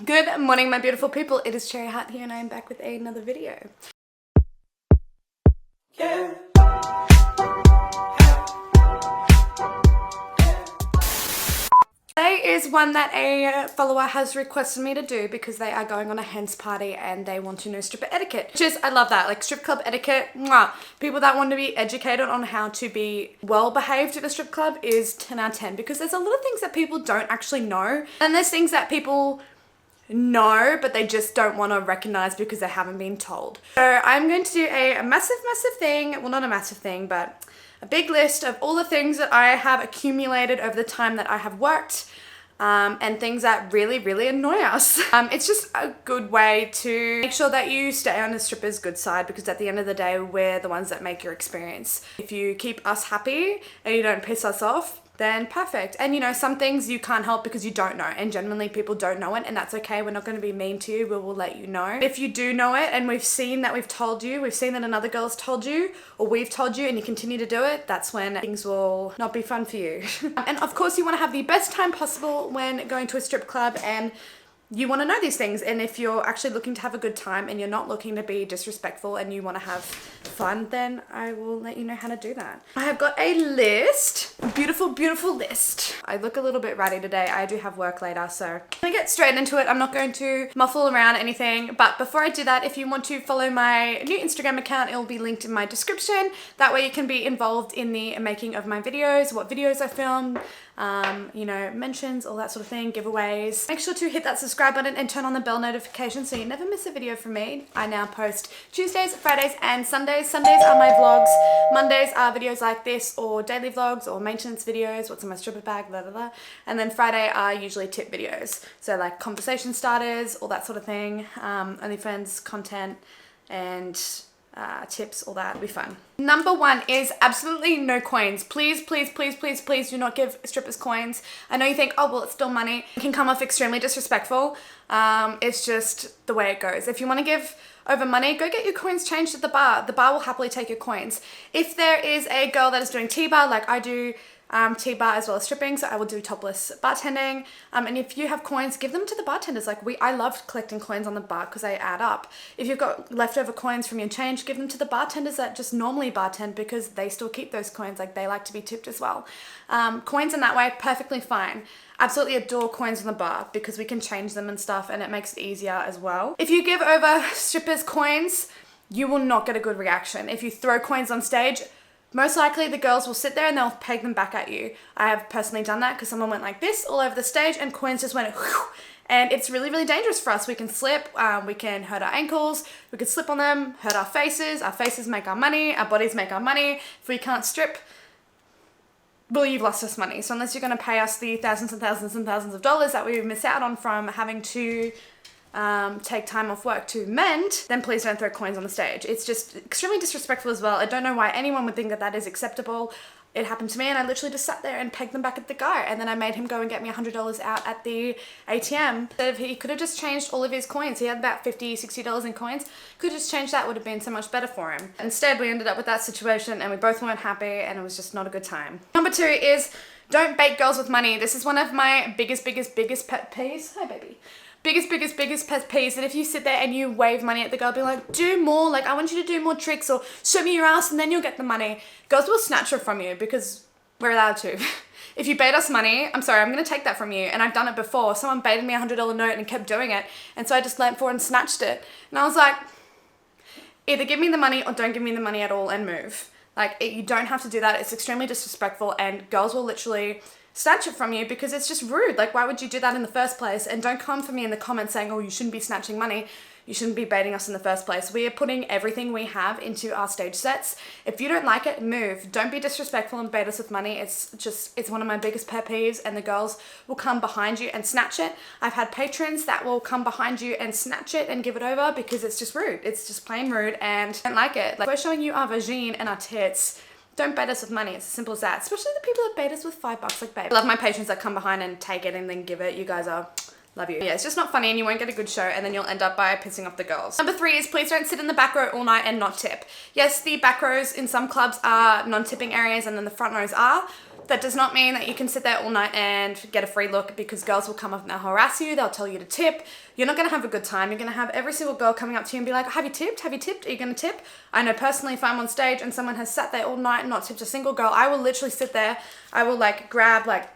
Good morning, my beautiful people. It is Cherry Heart here and I am back with another video. Yeah. Today is one that a follower has requested me to do because they are going on a hen's party and they want to know stripper etiquette. Which is, I love that, like strip club etiquette. Mwah. People that want to be educated on how to be well behaved at a strip club is 10 out of 10 because there's a lot of things that people don't actually know, and there's things that people know but they just don't want to recognize because they haven't been told. So I'm going to do a massive thing, well not a massive thing, but a big list of all the things that I have accumulated over the time that I have worked, and things that really annoy us. It's just a good way to make sure that you stay on the stripper's good side, because at the end of the day we're the ones that make your experience. If you keep us happy and you don't piss us off, then perfect. And you know, some things you can't help because you don't know, and generally people don't know it, and that's okay. We're not going to be mean to you. We will let you know. If you do know it and we've seen that we've told you, we've seen that another girl's told you, or we've told you and you continue to do it, that's when things will not be fun for you. And of course you want to have the best time possible when going to a strip club, and you want to know these things. And if you're actually looking to have a good time and you're not looking to be disrespectful and you want to have fun, then I will let you know how to do that. I have got a list, a beautiful list. I look a little bit ratty today. I do have work later, so I'm gonna get straight into it. I'm not going to muffle around anything, but before I do that, if you want to follow my new Instagram account, it will be linked in my description. That way you can be involved in the making of my videos, what videos I film, you know, mentions, all that sort of thing, giveaways. Make sure to hit that subscribe button and turn on the bell notification so you never miss a video from me. I now post Tuesdays, Fridays, and Sundays. Sundays are my vlogs. Mondays are videos like this, or daily vlogs, or maintenance videos, what's in my stripper bag, blah, blah, blah. And then Friday are usually tip videos. So like conversation starters, all that sort of thing. OnlyFans content and tips, all that will be fun. Number one is absolutely no coins. Please do not give strippers coins. I know you think, oh well, it's still money. It can come off extremely disrespectful. It's just the way it goes. If you want to give over money, go get your coins changed at the bar. The bar will happily take your coins. If there is a girl that is doing T-bar like I do, T-bar as well as stripping, so I will do topless bartending, and if you have coins, give them to the bartenders. Like I love collecting coins on the bar because they add up. If you've got leftover coins from your change, give them to the bartenders that just normally bartend, because they still keep those coins. Like they like to be tipped as well. Coins in that way, perfectly fine. Absolutely adore coins on the bar because we can change them and stuff, and it makes it easier as well. If you give over strippers coins, you will not get a good reaction. If you throw coins on stage, most likely the girls will sit there and they'll peg them back at you. I have personally done that because someone went like this all over the stage and coins just went whew, and it's really dangerous for us. We can slip, we can hurt our ankles, we could slip on them, hurt our faces make our money, our bodies make our money. If we can't strip, well, you've lost us money. So unless you're going to pay us the thousands and thousands of dollars that we miss out on from having to take time off work to mend, then please don't throw coins on the stage. It's just extremely disrespectful as well. I don't know why anyone would think that that is acceptable. It happened to me and I literally just sat there and pegged them back at the guy, and then I made him go and get me $100 out at the ATM. He could have just changed all of his coins. He had about $50, $60 in coins. Could have just changed that, would have been so much better for him. Instead, we ended up with that situation and we both weren't happy and it was just not a good time. Number two is don't bait girls with money. This is one of my biggest pet peeves. Hi, baby. Biggest pet peeves, that if you sit there and you wave money at the girl, be like, do more, like I want you to do more tricks, or show me your ass and then you'll get the money. Girls will snatch it from you because we're allowed to. If you bait us money, I'm sorry, I'm going to take that from you. And I've done it before. Someone baited me a $100 note and kept doing it. And so I just leant forward and snatched it. And I was like, either give me the money or don't give me the money at all and move. Like, you don't have to do that. It's extremely disrespectful, and girls will literally snatch it from you because it's just rude. Like, why would you do that in the first place? And don't come for me in the comments saying, oh, you shouldn't be snatching money. You shouldn't be baiting us in the first place. We are putting everything we have into our stage sets. If you don't like it, move. Don't be disrespectful and bait us with money. It's one of my biggest pet peeves, and the girls will come behind you and snatch it. I've had patrons that will come behind you and snatch it and give it over because it's just rude. It's just plain rude, and I don't like it. Like, we're showing you our vagine and our tits. Don't bait us with money. It's as simple as that. Especially the people that bait us with $5, like, babe. I love my patrons that come behind and take it and then give it. You guys are, love you. Yeah, it's just not funny and you won't get a good show, and then you'll end up by pissing off the girls. Number three is please don't sit in the back row all night and not tip. Yes, the back rows in some clubs are non-tipping areas and then the front rows are. That does not mean that you can sit there all night and get a free look, because girls will come up and they'll harass you. They'll tell you to tip. You're not going to have a good time. You're going to have every single girl coming up to you and be like, have you tipped? Have you tipped? Are you going to tip? I know personally, if I'm on stage and someone has sat there all night and not tipped a single girl, I will literally sit there. I will like grab like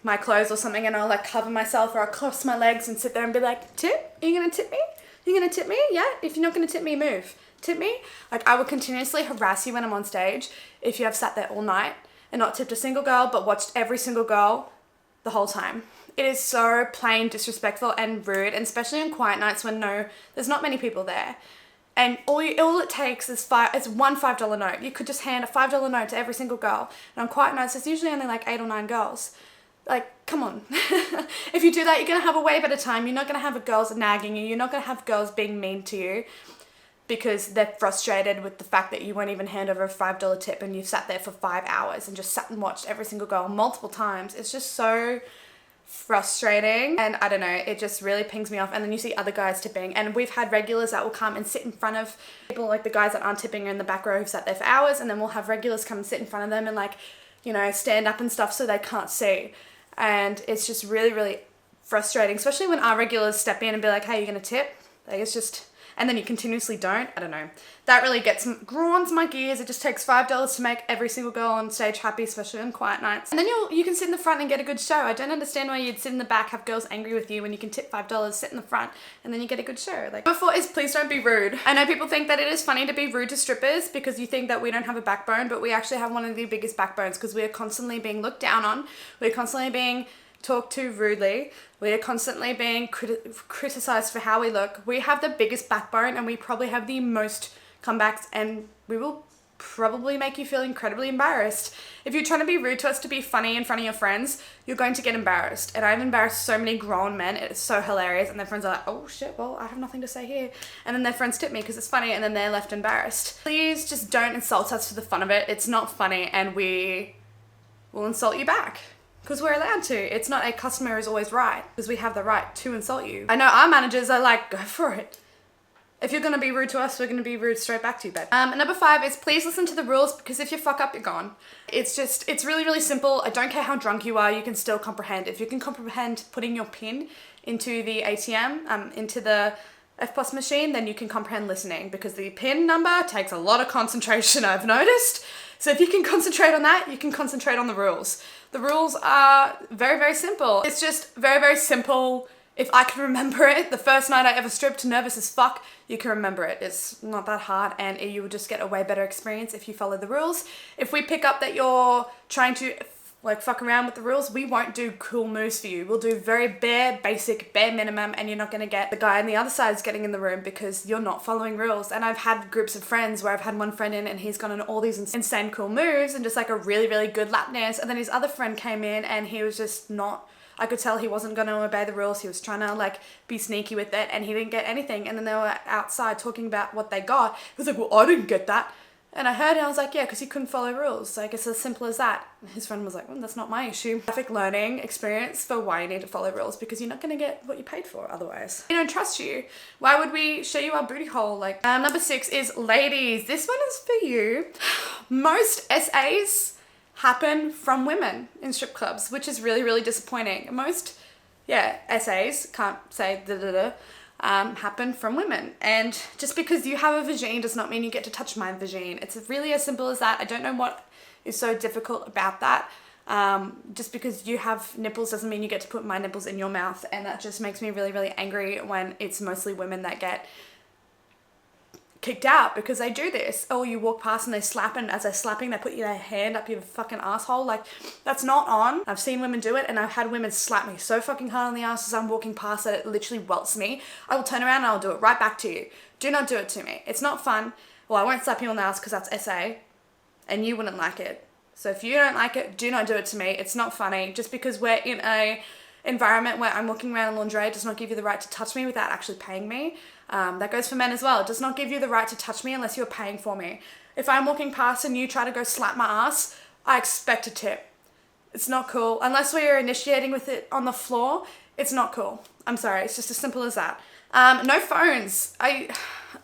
my clothes or something and I'll like cover myself, or I'll cross my legs and sit there and be like, tip? Are you going to tip me? Are you going to tip me? Yeah? If you're not going to tip me, move. Tip me? Like, I will continuously harass you when I'm on stage if you have sat there all night and not tipped a single girl, but watched every single girl the whole time. It is so plain disrespectful and rude, and especially on quiet nights when there's not many people there. And all it takes is one $5 note. You could just hand a $5 note to every single girl. And on quiet nights, there's usually only like 8 or 9 girls. Like, come on. If you do that, you're going to have a way better time. You're not going to have girls nagging you. You're not going to have girls being mean to you because they're frustrated with the fact that you won't even hand over a $5 tip and you've sat there for 5 hours and just sat and watched every single girl multiple times. It's just so frustrating, and I don't know, it just really pings me off. And then you see other guys tipping, and we've had regulars that will come and sit in front of people, like the guys that aren't tipping are in the back row who've sat there for hours, and then we'll have regulars come and sit in front of them and like, you know, stand up and stuff so they can't see. And it's just really, really frustrating, especially when our regulars step in and be like, hey, you're gonna tip? Like, it's just, and then you continuously don't. I don't know. That really grinds my gears. It just takes $5 to make every single girl on stage happy, especially on quiet nights. And then you can sit in the front and get a good show. I don't understand why you'd sit in the back, have girls angry with you when you can tip $5, sit in the front, and then you get a good show. Like, number 4 is please don't be rude. I know people think that it is funny to be rude to strippers because you think that we don't have a backbone, but we actually have one of the biggest backbones because we are constantly being looked down on. We're constantly being talked to rudely. We are constantly being criticized for how we look. We have the biggest backbone, and we probably have the most comebacks, and we will probably make you feel incredibly embarrassed. If you're trying to be rude to us to be funny in front of your friends, you're going to get embarrassed. And I've embarrassed so many grown men. It's so hilarious. And their friends are like, oh shit, well, I have nothing to say here. And then their friends tip me because it's funny, and then they're left embarrassed. Please just don't insult us for the fun of it. It's not funny, and we will insult you back. Because we're allowed to. It's not a customer is always right, because we have the right to insult you. I know our managers are like, go for it. If you're going to be rude to us, we're going to be rude straight back to you, babe. Number 5 is please listen to the rules, because if you fuck up, you're gone. It's really, really simple. I don't care how drunk you are, you can still comprehend. If you can comprehend putting your pin into the ATM, into the FPOS machine, then you can comprehend listening, because the pin number takes a lot of concentration, I've noticed. So if you can concentrate on that, you can concentrate on the rules. The rules are very, very simple. It's just very, very simple. If I can remember it, the first night I ever stripped, nervous as fuck, you can remember it. It's not that hard, and you will just get a way better experience if you follow the rules. If we pick up that you're trying to like fuck around with the rules, we won't do cool moves for you. We'll do very basic, bare minimum, and you're not gonna get the guy on the other side is getting in the room because you're not following rules. And I've had groups of friends where I've had one friend in and he's gone on all these insane cool moves and just like a really, really good lap dance. And then his other friend came in and he was just not, I could tell he wasn't gonna obey the rules. He was trying to like be sneaky with it, and he didn't get anything. And then they were outside talking about what they got. He was like, well, I didn't get that. And I heard it, and I was like, yeah, because you couldn't follow rules. Like, it's as simple as that. And his friend was like, well, that's not my issue. Perfect learning experience for why you need to follow rules, because you're not going to get what you paid for otherwise. We don't trust you. Why would we show you our booty hole? Like, number 6 is ladies. This one is for you. Most SAs happen from women in strip clubs, which is really, really disappointing. Most, SAs, can't say happen from women. And just because you have a vagine does not mean you get to touch my vagine. It's really as simple as that. I don't know what is so difficult about that. Just because you have nipples doesn't mean you get to put my nipples in your mouth, and that just makes me really, really angry when it's mostly women that get kicked out because they do this. Or you walk past and they slap, and as they're slapping they put their hand up your fucking asshole. Like, that's not on. I've seen women do it, and I've had women slap me so fucking hard on the ass as I'm walking past that it literally welts me. I will turn around and I'll do it right back to you. Do not do it to me. It's not fun. Well, I won't slap you on the ass because that's SA and you wouldn't like it. So if you don't like it, do not do it to me. It's not funny. Just because we're in a environment where I'm walking around in lingerie does not give you the right to touch me without actually paying me. That goes for men as well. It does not give you the right to touch me unless you're paying for me. If I'm walking past and you try to go slap my ass, I expect a tip. It's not cool. Unless we are initiating with it on the floor, it's not cool. I'm sorry. It's just as simple as that. No phones. I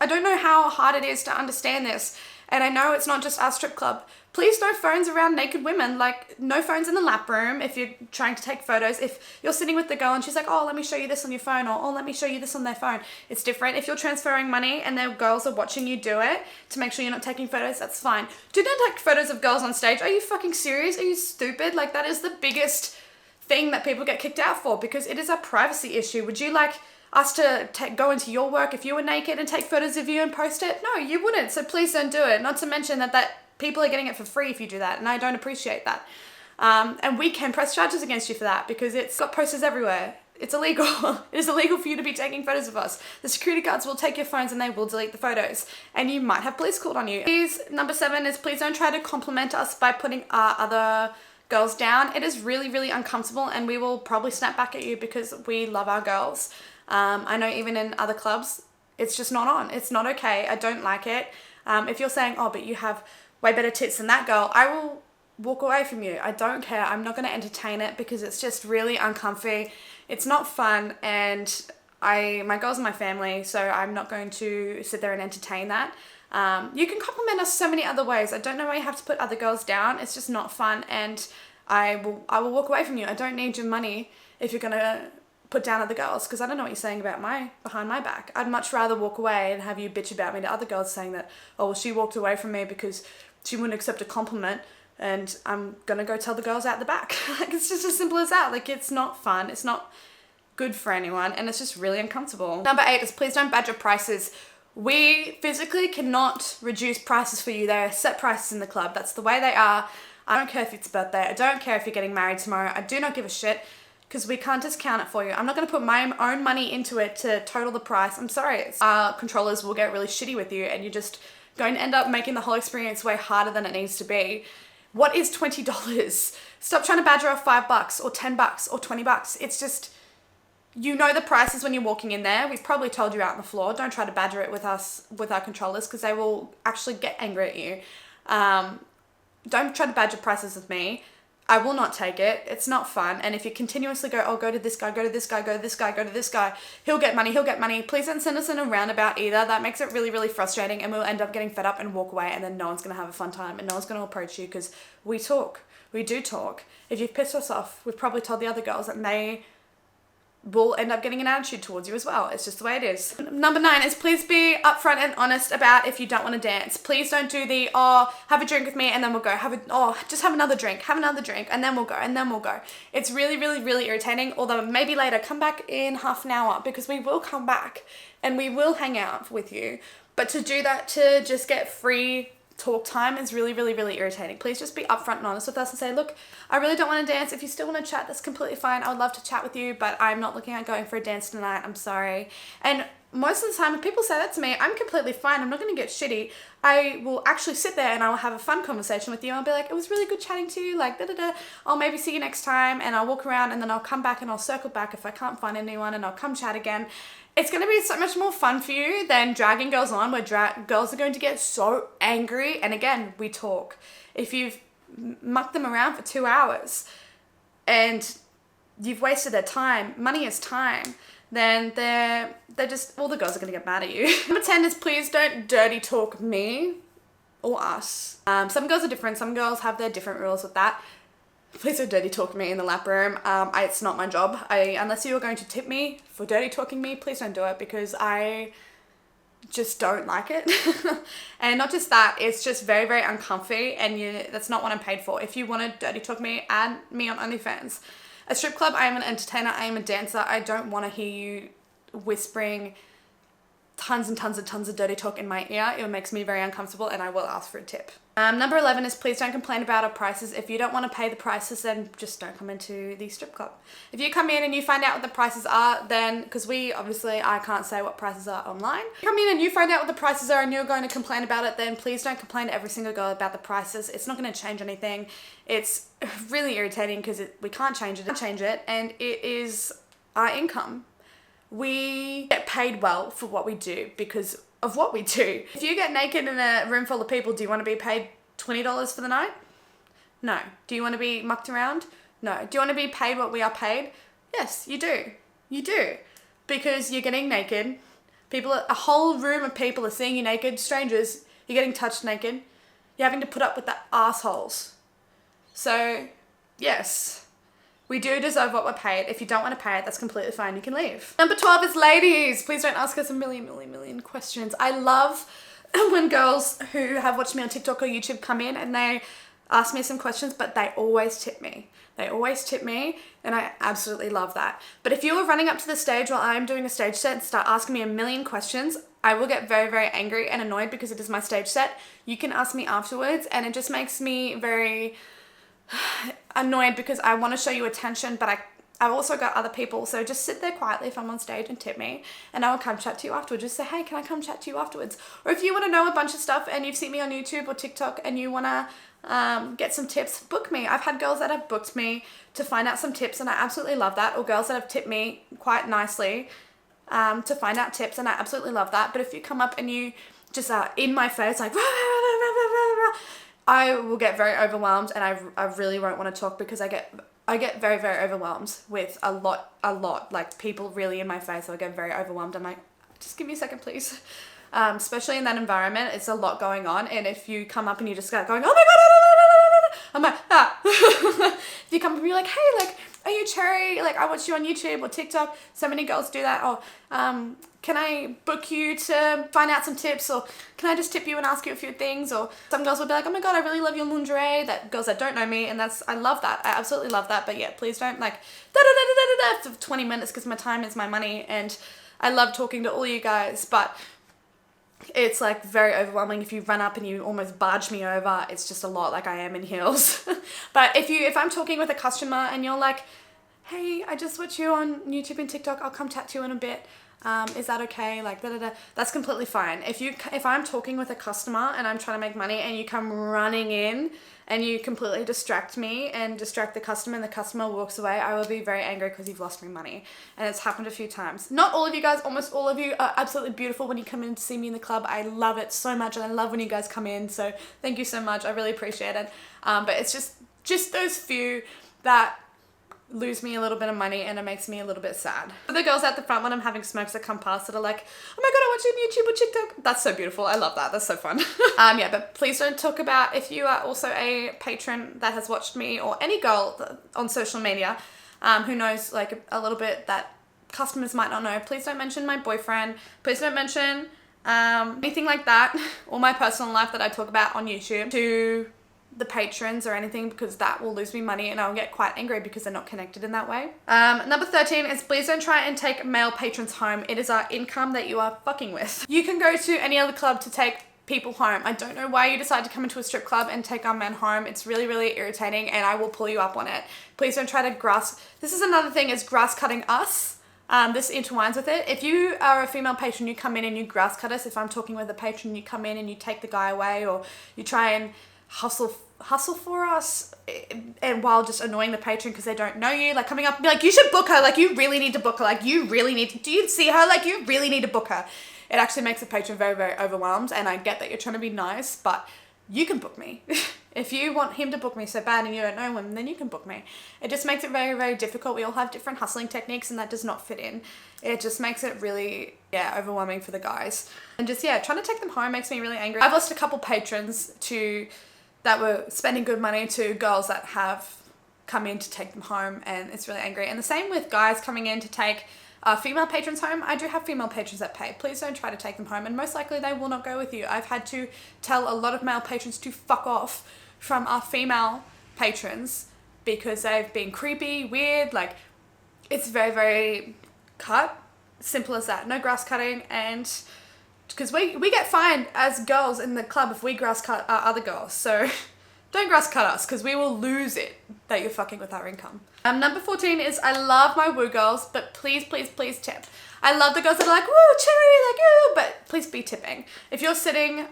don't know how hard it is to understand this. And I know it's not just our strip club. Please no phones around naked women. Like, no phones in the lap room if you're trying to take photos. If you're sitting with the girl and she's like, oh, let me show you this on your phone, or oh, let me show you this on their phone. It's different. If you're transferring money and their girls are watching you do it to make sure you're not taking photos, that's fine. Do not take photos of girls on stage. Are you fucking serious? Are you stupid? Like, that is the biggest thing that people get kicked out for, because it is a privacy issue. Would you like us to go into your work if you were naked and take photos of you and post it? No, you wouldn't. So please don't do it. Not to mention that people are getting it for free if you do that, and I don't appreciate that. And we can press charges against you for that, because it's got posters everywhere. It's illegal. It is illegal for you to be taking photos of us. The security guards will take your phones and they will delete the photos, and you might have police called on you. Please, number 7 is please don't try to compliment us by putting our other girls down. It is really, really uncomfortable, and we will probably snap back at you because we love our girls. I know even in other clubs, it's just not on. It's not okay. I don't like it. If you're saying, oh, but you have way better tits than that girl, I will walk away from you. I don't care. I'm not going to entertain it because it's just really uncomfy. It's not fun, and my girls are my family, so I'm not going to sit there and entertain that. You can compliment us so many other ways. I don't know why you have to put other girls down. It's just not fun, and I will walk away from you. I don't need your money if you're going to put down other girls, because I don't know what you're saying about behind my back. I'd much rather walk away and have you bitch about me to other girls saying that, oh, well, she walked away from me because she wouldn't accept a compliment, and I'm gonna go tell the girls out the back. Like, it's just as simple as that. Like, it's not fun. It's not good for anyone, and it's just really uncomfortable. Number 8 is please don't badger prices. We physically cannot reduce prices for you. There are set prices in the club. That's the way they are. I don't care if it's a birthday. I don't care if you're getting married tomorrow. I do not give a shit, because we can't discount it for you. I'm not going to put my own money into it to total the price. I'm sorry. Our controllers will get really shitty with you, and you're just going to end up making the whole experience way harder than it needs to be. What is $20? Stop trying to badger off $5 or $10 or $20. It's just, you know the prices when you're walking in there. We've probably told you out on the floor. Don't try to badger it with us, with our controllers, because they will actually get angry at you. Don't try to badger prices with me. I will not take it. It's not fun. And if you continuously go, oh, go to this guy, go to this guy, go to this guy, go to this guy, he'll get money, he'll get money. Please don't send us in a roundabout either. That makes it really, really frustrating, and we'll end up getting fed up and walk away, and then no one's going to have a fun time, and no one's going to approach you, because we talk. We do talk. If you've pissed us off, we've probably told the other girls, and they will end up getting an attitude towards you as well. It's just the way it is. Number 9 is please be upfront and honest about if you don't want to dance. Please don't do the, oh, have a drink with me and then we'll go. Just have another drink, and then we'll go, and then we'll go. It's really, really, really irritating. Although maybe later, come back in half an hour, because we will come back and we will hang out with you. But to do that, to just get free talk time, is really, really, really irritating. Please just be upfront and honest with us and say, look, I really don't want to dance. If you still want to chat, that's completely fine. I would love to chat with you, but I'm not looking at going for a dance tonight. I'm sorry. And most of the time, if people say that to me, I'm completely fine. I'm not going to get shitty. I will actually sit there and I will have a fun conversation with you. I'll be like, it was really good chatting to you, like, da-da-da. I'll maybe see you next time, and I'll walk around, and then I'll come back and I'll circle back if I can't find anyone, and I'll come chat again. It's going to be so much more fun for you than dragging girls on, where girls are going to get so angry. And again, we talk. If you've mucked them around for 2 hours and you've wasted their time, money is time, then they're just, all the girls are going to get mad at you. Number 10 is please don't dirty talk me or us. Some girls are different. Some girls have their different rules with that. Please don't dirty talk me in the lap room. It's not my job. Unless you are going to tip me for dirty talking me, please don't do it, because I just don't like it. And not just that, it's just very, very uncomfy, and that's not what I'm paid for. If you want to dirty talk me, add me on OnlyFans. A strip club, I am an entertainer, I am a dancer. I don't want to hear you whispering tons and tons and tons of dirty talk in my ear. It makes me very uncomfortable, and I will ask for a tip. Number 11 is please don't complain about our prices. If you don't want to pay the prices, then just don't come into the strip club. If you come in and you find out what the prices are, then, because I can't say what prices are online. If you come in and you find out what the prices are and you're going to complain about it, then please don't complain to every single girl about the prices. It's not going to change anything. It's really irritating because we can't change it, and it is our income. We get paid well for what we do because of what we do. If you get naked in a room full of people, do you want to be paid $20 for the night? No. Do you want to be mucked around? No. Do you want to be paid what we are paid? Yes, you do. You do. Because you're getting naked. A whole room of people are seeing you naked, strangers. You're getting touched naked. You're having to put up with the assholes. So, yes, we do deserve what we're paid. If you don't want to pay it, that's completely fine. You can leave. Number 12 is ladies. Please don't ask us a million questions. I love when girls who have watched me on TikTok or YouTube come in and they ask me some questions, but they always tip me. They always tip me, and I absolutely love that. But if you are running up to the stage while I'm doing a stage set and start asking me a million questions, I will get very, very angry and annoyed because it is my stage set. You can ask me afterwards, and it just makes me very annoyed because I want to show you attention, but I've also got other people, so just sit there quietly if I'm on stage and tip me, and I will come chat to you afterwards. Just say, hey, can I come chat to you afterwards? Or if you want to know a bunch of stuff and you've seen me on YouTube or TikTok and you want to get some tips, book me. I've had girls that have booked me to find out some tips, and I absolutely love that. Or girls that have tipped me quite nicely to find out tips, and I absolutely love that. But if you come up and you just are in my face like, I will get very overwhelmed, and I really won't want to talk because I get very, very overwhelmed with a lot, like people really in my face. I get very overwhelmed. I'm like, just give me a second, please. Especially in that environment, it's a lot going on. And if you come up and you just start going, oh my God, I'm like, ah. If you come up and you're like, hey, like, are you Cherry? Like, I watched you on YouTube or TikTok. So many girls do that. Or can I book you to find out some tips? Or can I just tip you and ask you a few things? Or some girls will be like, oh my God, I really love your lingerie. That girls that don't know me. And I love that. I absolutely love that. But yeah, please don't like for 20 minutes because my time is my money. And I love talking to all you guys. But it's like very overwhelming if you run up and you almost barge me over. It's just a lot, like I am in heels. But if I'm talking with a customer and you're like, hey, I just watched you on YouTube and TikTok, I'll come chat to you in a bit. Is that okay? Like, that's completely fine. If I'm talking with a customer and I'm trying to make money and you come running in and you completely distract me and distract the customer and the customer walks away, I will be very angry because you've lost me money. And it's happened a few times. Not all of you guys, almost all of you are absolutely beautiful when you come in to see me in the club. I love it so much, and I love when you guys come in. So thank you so much. I really appreciate it. But it's just those few that lose me a little bit of money, and it makes me a little bit sad. For the girls at the front when I'm having smokes that come past that are like, oh my God, I watch you on YouTube or TikTok. That's so beautiful. I love that. That's so fun. Yeah, but please don't talk about, if you are also a patron that has watched me or any girl on social media who knows like a little bit that customers might not know, please don't mention my boyfriend. Please don't mention anything like that or my personal life that I talk about on YouTube to the patrons or anything, because that will lose me money and I'll get quite angry because they're not connected in that way. Number 13 is please don't try and take male patrons home. It is our income that you are fucking with. You can go to any other club to take people home. I don't know why you decide to come into a strip club and take our men home. It's really, really irritating, and I will pull you up on it. Please don't try to this is another thing, is grass cutting us. This intertwines with it. If you are a female patron, you come in and you grass cut us. If I'm talking with a patron, you come in and you take the guy away, or you try and hustle for us, and while just annoying the patron because they don't know you, like coming up and be like, you should book her, like you really need to book her, like you really need to, do you see her, like you really need to book her. It actually makes the patron very, very overwhelmed, and I get that you're trying to be nice, but you can book me. If you want him to book me so bad and you don't know him, then you can book me. It just makes it very, very difficult. We all have different hustling techniques, and that does not fit in. It just makes it really, overwhelming for the guys. And just, trying to take them home makes me really angry. I've lost a couple patrons that were spending good money to girls that have come in to take them home, and it's really angry. And the same with guys coming in to take female patrons home. I do have female patrons that pay. Please don't try to take them home, and most likely they will not go with you. I've had to tell a lot of male patrons to fuck off from our female patrons because they've been creepy, weird, like it's very, very simple as that. No grass cutting, and because we get fined as girls in the club if we grass cut our other girls. So don't grass cut us, because we will lose it that you're fucking with our income. Number 14 is I love my woo girls, but please, please, please tip. I love the girls that are like, woo, Cherry, like, ooh, but please be tipping. If you're sitting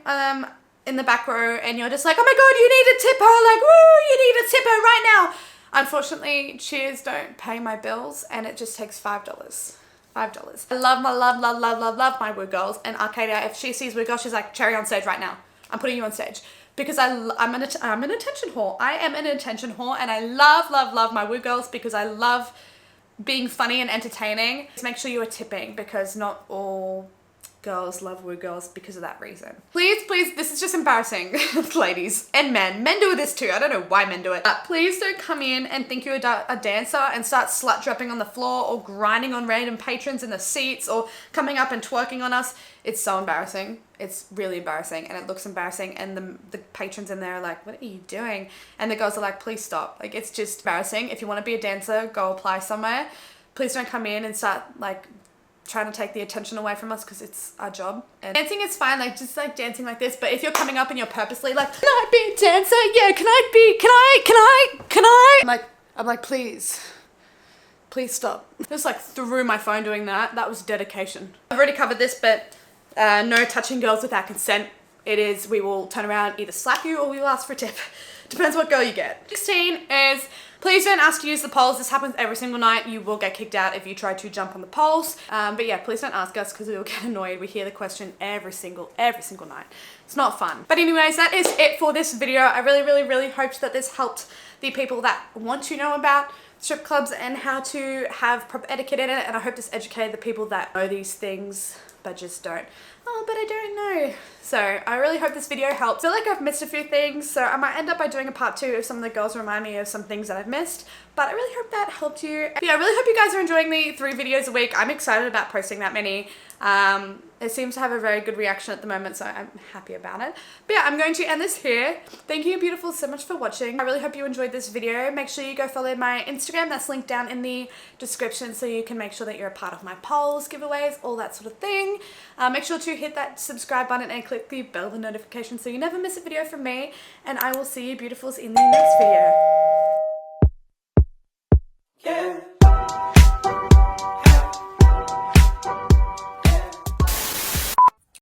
in the back row and you're just like, oh my God, you need to tip her, like, woo, you need to tip her right now. Unfortunately, Cheers don't pay my bills, and it just takes $5. $5. I love my woo girls, and Arcadia, if she sees woo girls, she's like, Cherry on stage right now. I'm putting you on stage. Because I'm an attention whore. I am an attention whore, and I love my woo girls because I love being funny and entertaining. Just make sure you are tipping, because not all girls love woo girls because of that reason. Please, this is just embarrassing, ladies and men. Men do this too. I don't know why men do it. But please don't come in and think you're a dancer and start slut dropping on the floor or grinding on random patrons in the seats or coming up and twerking on us. It's so embarrassing. It's really embarrassing and it looks embarrassing, and the patrons in there are like, what are you doing? And the girls are like, please stop. Like, it's just embarrassing. If you want to be a dancer, go apply somewhere. Please don't come in and start like trying to take the attention away from us because it's our job. And dancing is fine, like just like dancing like this, but if you're coming up and you're purposely like, can I be a dancer? Yeah, can I? I'm like, please stop. Just like threw my phone doing that. That was dedication. I've already covered this, but no touching girls without consent. It is, we will turn around, either slap you or we will ask for a tip. Depends what girl you get. 16 is, please don't ask to use the poles. This happens every single night. You will get kicked out if you try to jump on the poles. But yeah, please don't ask us because we will get annoyed. We hear the question every single night. It's not fun. But anyways, that is it for this video. I really hoped that this helped the people that want to know about strip clubs and how to have proper etiquette in it. And I hope this educated the people that know these things but just don't. Oh, but I don't know. So I really hope this video helped. I feel like I've missed a few things, so I might end up by doing a part 2 if some of the girls remind me of some things that I've missed. But I really hope that helped you. But yeah, I really hope you guys are enjoying the 3 videos a week. I'm excited about posting that many. It seems to have a very good reaction at the moment, so I'm happy about it. But yeah, I'm going to end this here. Thank you beautiful so much for watching. I really hope you enjoyed this video. Make sure you go follow my Instagram. That's linked down in the description so you can make sure that you're a part of my polls, giveaways, all that sort of thing. Make sure to hit that subscribe button and click the bell for notifications so you never miss a video from me. And I will see you beautifuls in the next video. Yeah.